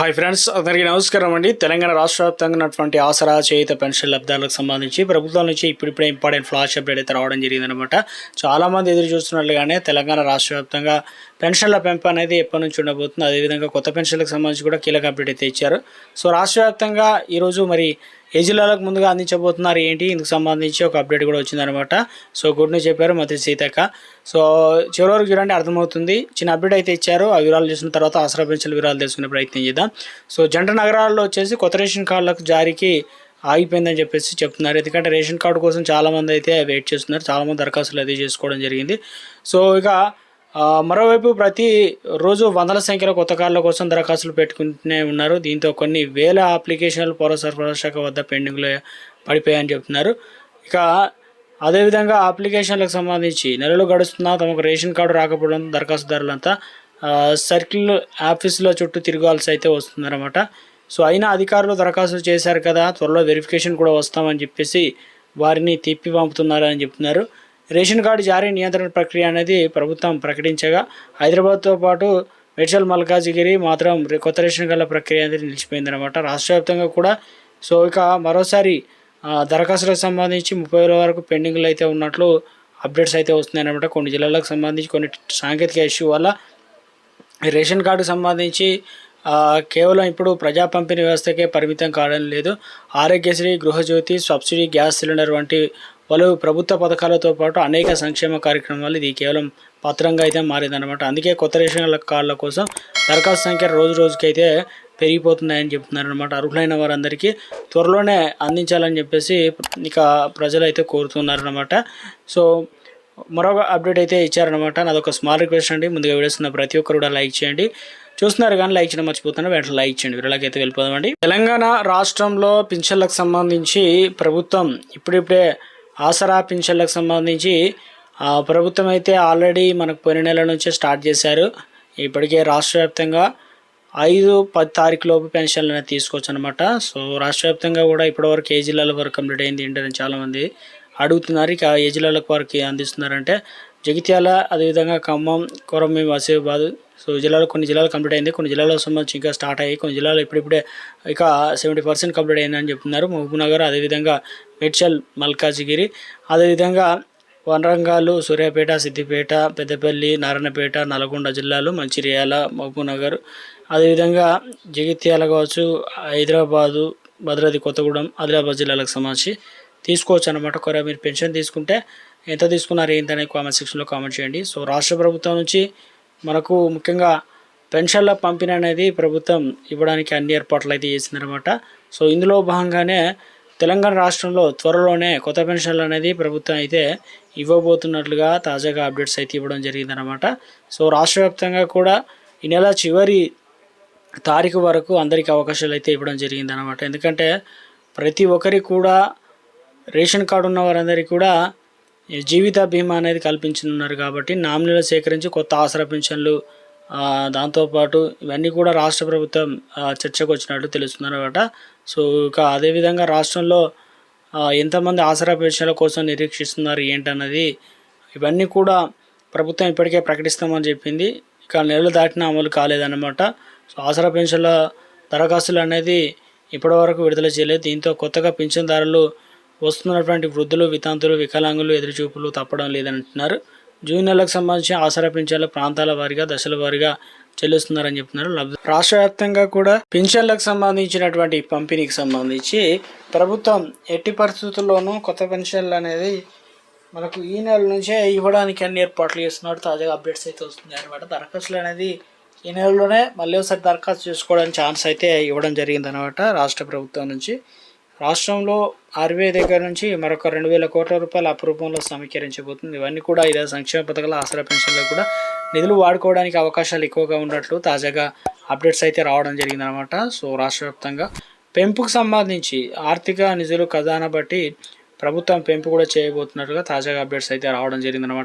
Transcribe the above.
Hi friends, అందరికీ నమస్కారం అండి. తెలంగాణ రాష్ట్ర వ్యాప్తంగా ఉన్నటువంటి ఆసరా చేయుత పెన్షన్ లబ్ధాలకు సంబంధించి ప్రభుత్వం నుంచి ఇప్పుడిప్పుడే ఇంపార్టెంట్ ఫ్లాష్ అప్డేట్ అయితే రావడం జరిగిందనమాట. చాలామంది ఎదురు చూస్తున్నట్లుగానే తెలంగాణ రాష్ట్ర వ్యాప్తంగా పెన్షన్ల పెంపు అనేది ఎప్పటి నుంచి ఉండబోతుంది, అదేవిధంగా కొత్త పెన్షన్లకు సంబంధించి కూడా కీలక అప్డేట్ అయితే ఇచ్చారు. సో రాష్ట్ర వ్యాప్తంగా ఈరోజు మరి ఏ జిల్లాలకు ముందుగా అందించబోతున్నారు ఏంటి, ఇందుకు సంబంధించి ఒక అప్డేట్ కూడా వచ్చిందనమాట. సో గుడ్ న్యూస్ చెప్పారు మంత్రి సీతక్క. సో చివరి వరకు చూడండి, అర్థమవుతుంది. చిన్న అప్డేట్ అయితే ఇచ్చారు. ఆ వివరాలు చూసిన తర్వాత ఆసరా పెన్షన్ల వివరాలు తెలుసుకునే ప్రయత్నం చేద్దాం. సో జంట నగరాల్లో వచ్చేసి కొత్త రేషన్ కార్డులకు జారీకి ఆగిపోయిందని చెప్పేసి చెప్తున్నారు. ఎందుకంటే రేషన్ కార్డు కోసం చాలామంది అయితే వెయిట్ చేస్తున్నారు, చాలామంది దరఖాస్తులు అయితే చేసుకోవడం జరిగింది. సో ఇక మరోవైపు ప్రతి రోజు వందల సంఖ్యలో కొత్త కార్డుల కోసం దరఖాస్తులు పెట్టుకుంటూనే ఉన్నారు. దీంతో కొన్ని వేల అప్లికేషన్లు పౌర సరఫరా శాఖ వద్ద పెండింగ్లో పడిపోయాయని చెప్తున్నారు. ఇక అదేవిధంగా అప్లికేషన్లకు సంబంధించి నెలలు గడుస్తున్నా తమకు రేషన్ కార్డు రాకపోవడం దరఖాస్తుదారులంతా సర్కిల్ ఆఫీసుల చుట్టూ తిరగాల్సి అయితే వస్తుందన్నమాట. సో అయినా అధికారులు దరఖాస్తులు చేశారు కదా, త్వరలో వెరిఫికేషన్ కూడా వస్తామని చెప్పేసి వారిని తిప్పి పంపుతున్నారని చెప్తున్నారు. రేషన్ కార్డు జారీ నియంత్రణ ప్రక్రియ అనేది ప్రభుత్వం ప్రకటించగా హైదరాబాద్తో పాటు మేడ్చల్ మల్కాజిగిరి మాత్రం కొత్త రేషన్ కార్డుల ప్రక్రియ అనేది నిలిచిపోయిందనమాట. రాష్ట్ర వ్యాప్తంగా కూడా సో ఇక మరోసారి దరఖాస్తులకు సంబంధించి 30,000 వరకు పెండింగ్లు అయితే ఉన్నట్లు అప్డేట్స్ అయితే వస్తున్నాయన్నమాట. కొన్ని జిల్లాలకు సంబంధించి కొన్ని సాంకేతిక ఇష్యూ వల్ల రేషన్ కార్డుకు సంబంధించి కేవలం ఇప్పుడు ప్రజా పంపిణీ వ్యవస్థకే పరిమితం కావడం లేదు. Aarogyasri, Gruhajyothi, subsidy gas cylinder వంటి పలు ప్రభుత్వ పథకాలతో పాటు అనేక సంక్షేమ కార్యక్రమాలు ఇది కేవలం పత్రంగా అయితే మారిందనమాట. అందుకే కొత్త రేషన్ కార్డుల కోసం దరఖాస్తు సంఖ్య రోజు రోజుకైతే పెరిగిపోతున్నాయని చెప్తున్నారనమాట. అర్హులైన వారందరికీ త్వరలోనే అందించాలని చెప్పేసి ఇక ప్రజలు అయితే కోరుతున్నారనమాట. సో మరొక అప్డేట్ అయితే ఇచ్చారనమాట. నాదొక స్మాల్ రిక్వెస్ట్ అండి, ముందుగా వీడియోస్తున్న ప్రతి ఒక్కరు కూడా లైక్ చేయండి. చూస్తున్నారు కానీ లైక్ చేయడం మర్చిపోతున్నా, వెంటనే లైక్ చేయండి. వీళ్ళకైతే వెళ్ళిపోదామండి. తెలంగాణ రాష్ట్రంలో పింఛన్లకు సంబంధించి ప్రభుత్వం ఇప్పుడిప్పుడే ఆసరా పింఛన్లకు సంబంధించి ప్రభుత్వం అయితే ఆల్రెడీ మనకు పోయిన నెల నుంచే స్టార్ట్ చేశారు. ఇప్పటికే రాష్ట్ర వ్యాప్తంగా 5-10 తారీఖు లోపు పెన్షన్లు అనేది తీసుకోవచ్చు అనమాట. సో రాష్ట్ర వ్యాప్తంగా కూడా ఇప్పటివరకు ఏ జిల్లాల వరకు కంప్లీట్ అయింది ఏంటని చాలామంది అడుగుతున్నారు. ఇక ఏ జిల్లాలకు వారికి అందిస్తున్నారంటే జగిత్యాల, అదేవిధంగా ఖమ్మం, కొరమేం, ఆసిఫాబాద్. సో జిల్లాలో కొన్ని జిల్లాలు కంప్లీట్ అయింది, కొన్ని జిల్లాలకు సంబంధించి ఇంకా స్టార్ట్ అయ్యి, కొన్ని జిల్లాలో ఇప్పుడిప్పుడే ఇక 70% కంప్లీట్ అయిందని చెప్తున్నారు. మహబూబ్నగర్, అదేవిధంగా మేడ్చల్, మల్కాజిగిరి, అదేవిధంగా వనరంగాలు, సూర్యాపేట, సిద్దిపేట, పెద్దపల్లి, నారాయణపేట, నల్గొండ జిల్లాలు, మంచిర్యాల, మహబూబ్నగర్, అదేవిధంగా జగిత్యాల కావచ్చు, హైదరాబాదు, భద్రాద్రి కొత్తగూడెం, ఆదిలాబాద్ జిల్లాలకు సంబంధించి తీసుకోవచ్చు అనమాట. మీరు పెన్షన్ తీసుకుంటే ఎంత తీసుకున్నారు ఏంటనే కామెంట్ సెక్షన్లో కామెంట్ చేయండి. సో రాష్ట్ర ప్రభుత్వం నుంచి మనకు ముఖ్యంగా పెన్షన్ల పంపిణీ అనేది ప్రభుత్వం ఇవ్వడానికి అన్ని ఏర్పాట్లు అయితే చేసిందనమాట. సో ఇందులో భాగంగానే తెలంగాణ రాష్ట్రంలో త్వరలోనే కొత్త పెన్షన్లు అనేది ప్రభుత్వం అయితే ఇవ్వబోతున్నట్లుగా తాజాగా అప్డేట్స్ అయితే ఇవ్వడం జరిగిందనమాట. సో రాష్ట్ర వ్యాప్తంగా కూడా ఈ నెల చివరి తారీఖు వరకు అందరికీ అవకాశాలు అయితే ఇవ్వడం జరిగిందనమాట. ఎందుకంటే ప్రతి ఒక్కరికి కూడా రేషన్ కార్డు ఉన్న వారందరికీ కూడా జీవిత బీమా అనేది కల్పించనున్నారు కాబట్టి నామినీలు సేకరించి కొత్త ఆసరా పెన్షన్లు, దాంతోపాటు ఇవన్నీ కూడా రాష్ట్ర ప్రభుత్వం చర్చకు వచ్చినట్టు తెలుస్తుందన్నమాట. సో ఇక అదేవిధంగా రాష్ట్రంలో ఎంతమంది ఆసరా పెన్షన్ల కోసం నిరీక్షిస్తున్నారు ఏంటన్నది ఇవన్నీ కూడా ప్రభుత్వం ఇప్పటికే ప్రకటిస్తామని చెప్పింది. ఇక నెలలు దాటినా అమలు కాలేదన్నమాట. సో ఆసరా పెన్షన్ల దరఖాస్తులు అనేది ఇప్పటివరకు విడుదల చేయలేదు. దీంతో కొత్తగా పింఛన్దారులు వస్తున్నటువంటి వృద్ధులు, వితంతులు, వికలాంగులు ఎదురుచూపులు తప్పడం లేదంటున్నారు. జూన్ నెలకు సంబంధించి ఆసరా పింఛన్ల ప్రాంతాల వారీగా, దశల వారీగా చెల్లిస్తున్నారని చెప్తున్నారు. రాష్ట్ర వ్యాప్తంగా కూడా పింఛన్లకు సంబంధించినటువంటి పంపిణీకి సంబంధించి ప్రభుత్వం ఎట్టి పరిస్థితుల్లోనూ కొత్త పెన్షన్లు అనేది మనకు ఈ నెల నుంచే ఇవ్వడానికి అన్ని ఏర్పాట్లు చేస్తున్నారు. తాజాగా అప్డేట్స్ అయితే వస్తున్నాయి అనమాట. దరఖాస్తులు అనేది ఈ నెలలోనే మళ్ళీ ఒకసారి దరఖాస్తు చేసుకోవడానికి ఛాన్స్ అయితే ఇవ్వడం జరిగిందనమాట రాష్ట్ర ప్రభుత్వం నుంచి. రాష్ట్రంలో RBI దగ్గర నుంచి మరొక 2,000 కోట్ల రూపాయల అప్రూపంలో సమీకరించబోతుంది. ఇవన్నీ కూడా ఇదే సంక్షేమ పథకాల ఆసరా పెన్షన్లో కూడా నిధులు వాడుకోవడానికి అవకాశాలు ఎక్కువగా ఉన్నట్లు తాజాగా అప్డేట్స్ అయితే రావడం జరిగిందనమాట. సో రాష్ట్ర వ్యాప్తంగా పెంపుకు సంబంధించి ఆర్థిక నిధులు ఖజానా బట్టి ప్రభుత్వం పెంపు కూడా చేయబోతున్నట్టుగా తాజాగా అప్డేట్స్ అయితే రావడం జరిగిందనమాట.